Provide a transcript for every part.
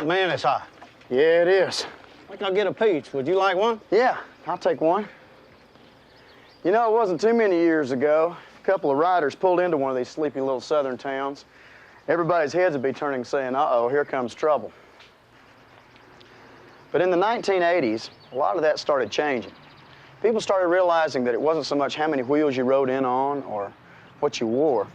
man, it's hot. Yeah, it is. I think I'll get a peach. Would you like one? Yeah, I'll take one. You know, it wasn't too many years ago. A couple of riders pulled into one of these sleepy little southern towns. Everybody's heads would be turning saying, uh-oh, here comes trouble. But in the 1980s, a lot of that started changing. People started realizing that it wasn't so much how many wheels you rode in on or what you wore,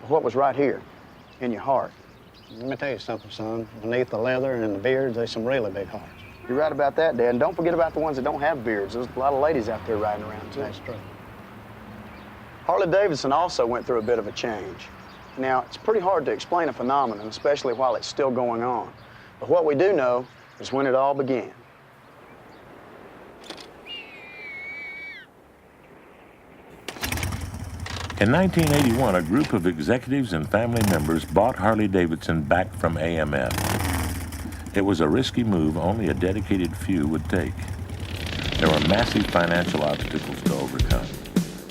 but what was right here in your heart. Let me tell you something, son. Beneath the leather and the beards, there's some really big hearts. You're right about that, Dad. And don't forget about the ones that don't have beards. There's a lot of ladies out there riding around, too. That's true. Harley-Davidson also went through a bit of a change. Now, it's pretty hard to explain a phenomenon, especially while it's still going on. But what we do know is when it all began. In 1981, a group of executives and family members bought Harley-Davidson back from AMF. It was a risky move only a dedicated few would take. There were massive financial obstacles to overcome,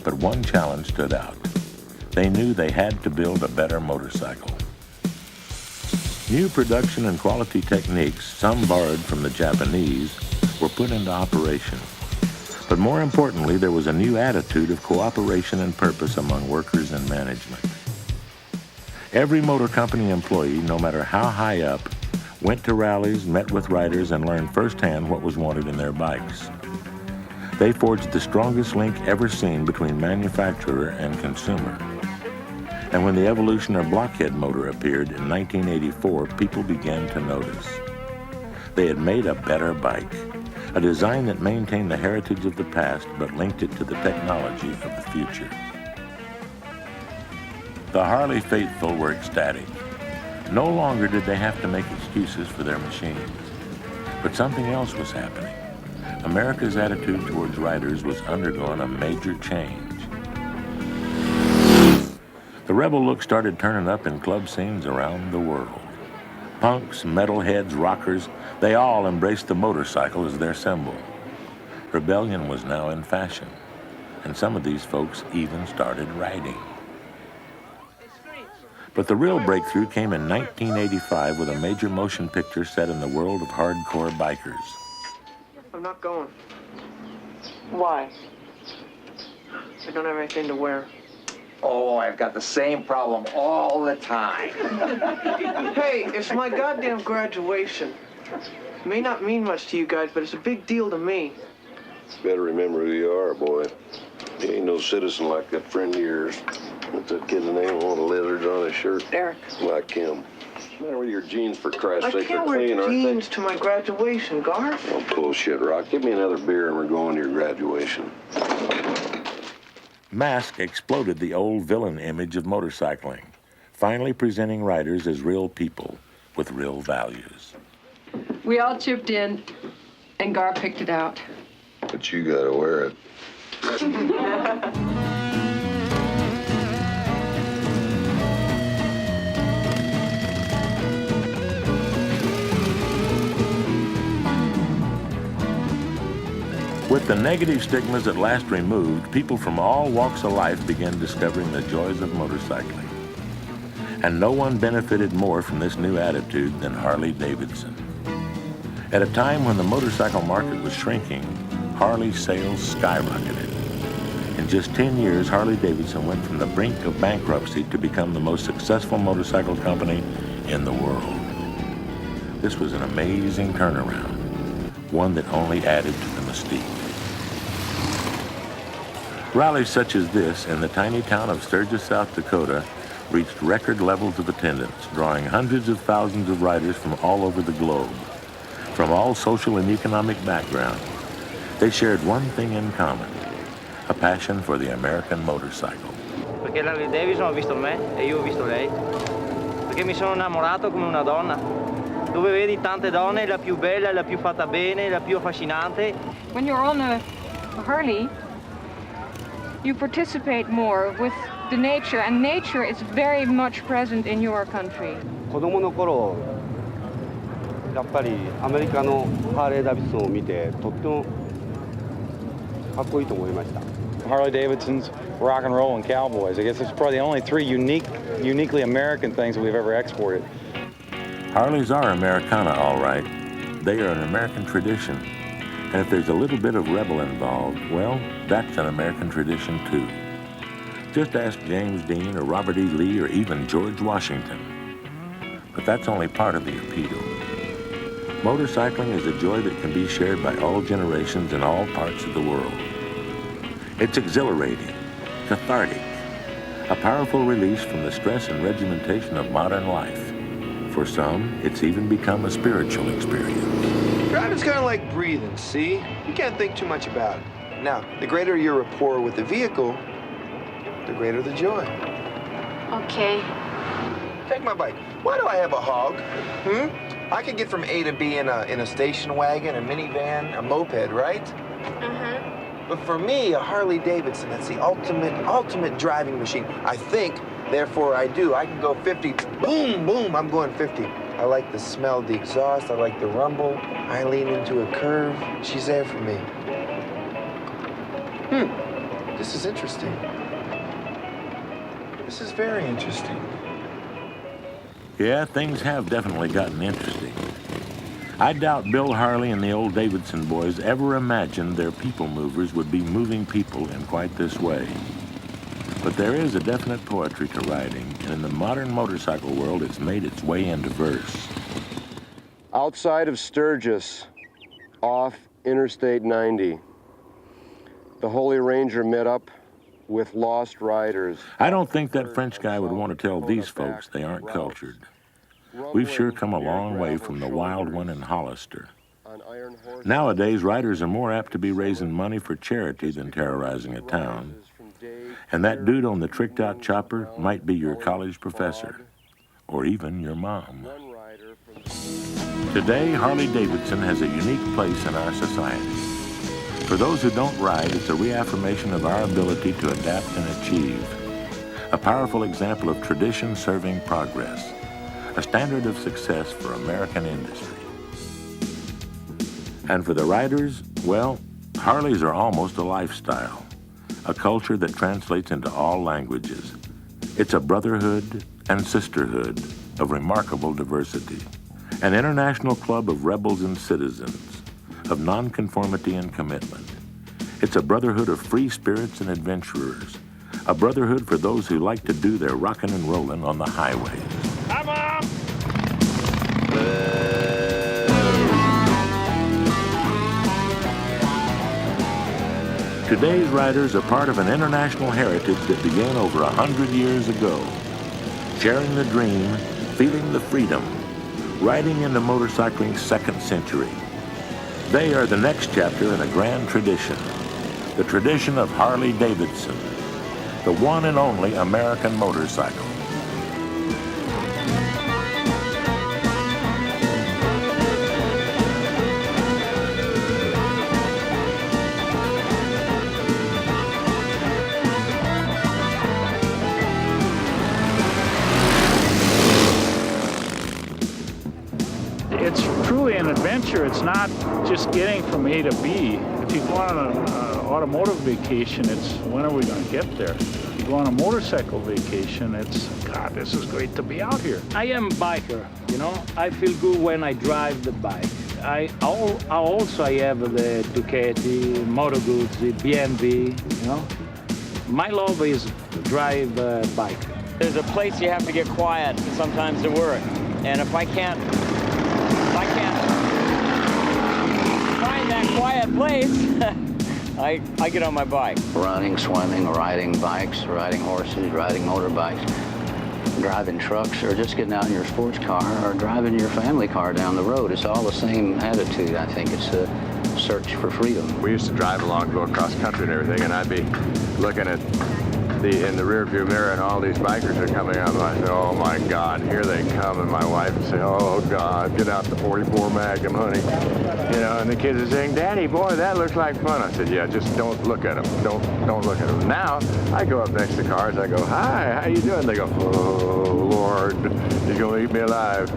but one challenge stood out. They knew they had to build a better motorcycle. New production and quality techniques, some borrowed from the Japanese, were put into operation. But more importantly, there was a new attitude of cooperation and purpose among workers and management. Every motor company employee, no matter how high up, went to rallies, met with riders, and learned firsthand what was wanted in their bikes. They forged the strongest link ever seen between manufacturer and consumer. And when the evolution of Blockhead motor appeared in 1984, people began to notice. They had made a better bike, a design that maintained the heritage of the past but linked it to the technology of the future. The Harley faithful were ecstatic. No longer did they have to make excuses for their machines. But something else was happening. America's attitude towards riders was undergoing a major change. The rebel look started turning up in club scenes around the world. Punks, metalheads, rockers, they all embraced the motorcycle as their symbol. Rebellion was now in fashion, and some of these folks even started riding. But the real breakthrough came in 1985 with a major motion picture set in the world of hardcore bikers. I'm not going. Why? I don't have anything to wear. Oh, I've got the same problem all the time. Hey, it's my goddamn graduation. It may not mean much to you guys, but it's a big deal to me. Better remember who you are, boy. You ain't no citizen like that friend of yours. What's that kid's name? All the lizards on his shirt? Eric. Like him. What's the matter with your jeans, for Christ's sake? I can't wear jeans to my graduation, Garth. Oh, bullshit, Rock. Give me another beer and we're going to your graduation. Mask exploded the old villain image of motorcycling, finally presenting riders as real people with real values. We all chipped in, and Gar picked it out. But you gotta wear it. With the negative stigmas at last removed, people from all walks of life began discovering the joys of motorcycling. And no one benefited more from this new attitude than Harley-Davidson. At a time when the motorcycle market was shrinking, Harley sales skyrocketed. In just 10 years, Harley-Davidson went from the brink of bankruptcy to become the most successful motorcycle company in the world. This was an amazing turnaround, one that only added to the mystique. Rallies such as this in the tiny town of Sturgis, South Dakota, reached record levels of attendance, drawing hundreds of thousands of riders from all over the globe. From all social and economic backgrounds, they shared one thing in common, a passion for the American motorcycle. Perché la Harley-Davidson ha visto me e io ho visto lei. Perché mi sono innamorato come una donna. Dove vedi tante donne, la più bella, la più fatta bene, la più affascinante. When you're on a Harley, you participate more with the nature, and nature is very much present in your country. 子供の頃、やっぱりアメリカのハーレー・ダビッドソンを見てとってもかっこいいと思いました。Harley-Davidson's rock and roll and cowboys. I guess it's probably the only three uniquely American things that we've ever exported. Harleys are Americana, all right. They are an American tradition. And if there's a little bit of rebel involved, well, that's an American tradition too. Just ask James Dean or Robert E. Lee or even George Washington. But that's only part of the appeal. Motorcycling is a joy that can be shared by all generations in all parts of the world. It's exhilarating, cathartic, a powerful release from the stress and regimentation of modern life. For some, it's even become a spiritual experience. Driving's kind of like breathing, see? You can't think too much about it. Now, the greater your rapport with the vehicle, the greater the joy. Okay. Take my bike. Why do I have a hog? I could get from A to B in a station wagon, a minivan, a moped, right? But for me, a Harley-Davidson, that's the ultimate driving machine. I think, therefore I do. I can go 50, boom, boom, I'm going 50. I like the smell of the exhaust, I like the rumble. I lean into a curve, she's there for me. This is interesting. This is very interesting. Yeah, things have definitely gotten interesting. I doubt Bill Harley and the old Davidson boys ever imagined their people movers would be moving people in quite this way. But there is a definite poetry to riding, and in the modern motorcycle world, it's made its way into verse. Outside of Sturgis, off Interstate 90, the Holy Ranger met up with lost riders. I don't think that French guy would want to tell these folks they aren't cultured. We've sure come a long way from the wild one in Hollister. Nowadays, riders are more apt to be raising money for charity than terrorizing a town. And that dude on the tricked-out chopper might be your college professor, or even your mom. Today, Harley-Davidson has a unique place in our society. For those who don't ride, it's a reaffirmation of our ability to adapt and achieve. A powerful example of tradition serving progress. A standard of success for American industry. And for the riders, well, Harleys are almost a lifestyle, a culture that translates into all languages. It's a brotherhood and sisterhood of remarkable diversity, an international club of rebels and citizens, of nonconformity and commitment. It's a brotherhood of free spirits and adventurers, a brotherhood for those who like to do their rockin' and rollin' on the highways. Come on! Today's riders are part of an international heritage that began over 100 years ago. Sharing the dream, feeling the freedom, riding into motorcycling's second century. They are the next chapter in a grand tradition, the tradition of Harley-Davidson, the one and only American motorcycle. It's truly an adventure. It's not just getting from A to B. If you go on an automotive vacation, it's when are we going to get there? If you go on a motorcycle vacation, it's, God, this is great to be out here. I am a biker, you know. I feel good when I drive the bike. I also have the Ducati, Moto Guzzi, BMW, you know. My love is drive bike. There's a place you have to get quiet sometimes to work. And if I can't find that quiet place, I get on my bike. Running, swimming, riding bikes, riding horses, riding motorbikes, driving trucks, or just getting out in your sports car or driving your family car down the road. It's all the same attitude. I think it's a search for freedom. We used to drive along, go across country and everything, and I'd be looking at in the rearview mirror, and all these bikers are coming out, and I said, oh my God, here they come. And my wife would say, oh God, get out the 44 Magnum, honey. You know, and the kids are saying, Daddy, boy, that looks like fun. I said, yeah, just don't look at them. Don't look at them. Now, I go up next to cars, I go, hi, how you doing? They go, oh Lord, he's gonna eat me alive.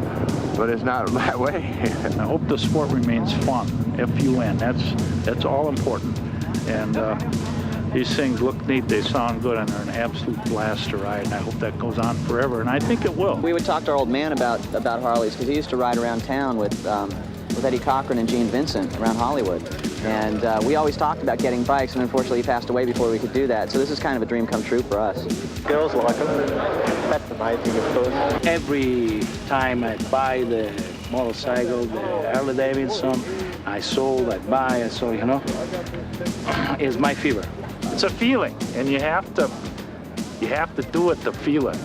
But it's not that way. I hope the sport remains fun, F-U-N. That's all important. And These things look neat, they sound good, and they're an absolute blast to ride, and I hope that goes on forever, and I think it will. We would talk to our old man about Harleys, because he used to ride around town with Eddie Cochran and Gene Vincent around Hollywood. And we always talked about getting bikes, and unfortunately he passed away before we could do that. So this is kind of a dream come true for us. Girls like them. That's amazing, of course. Every time I buy the motorcycle, the Harley-Davidson, I sold, I buy, I sold, you know, it's my fever. It's a feeling, and you have to do it to feel it.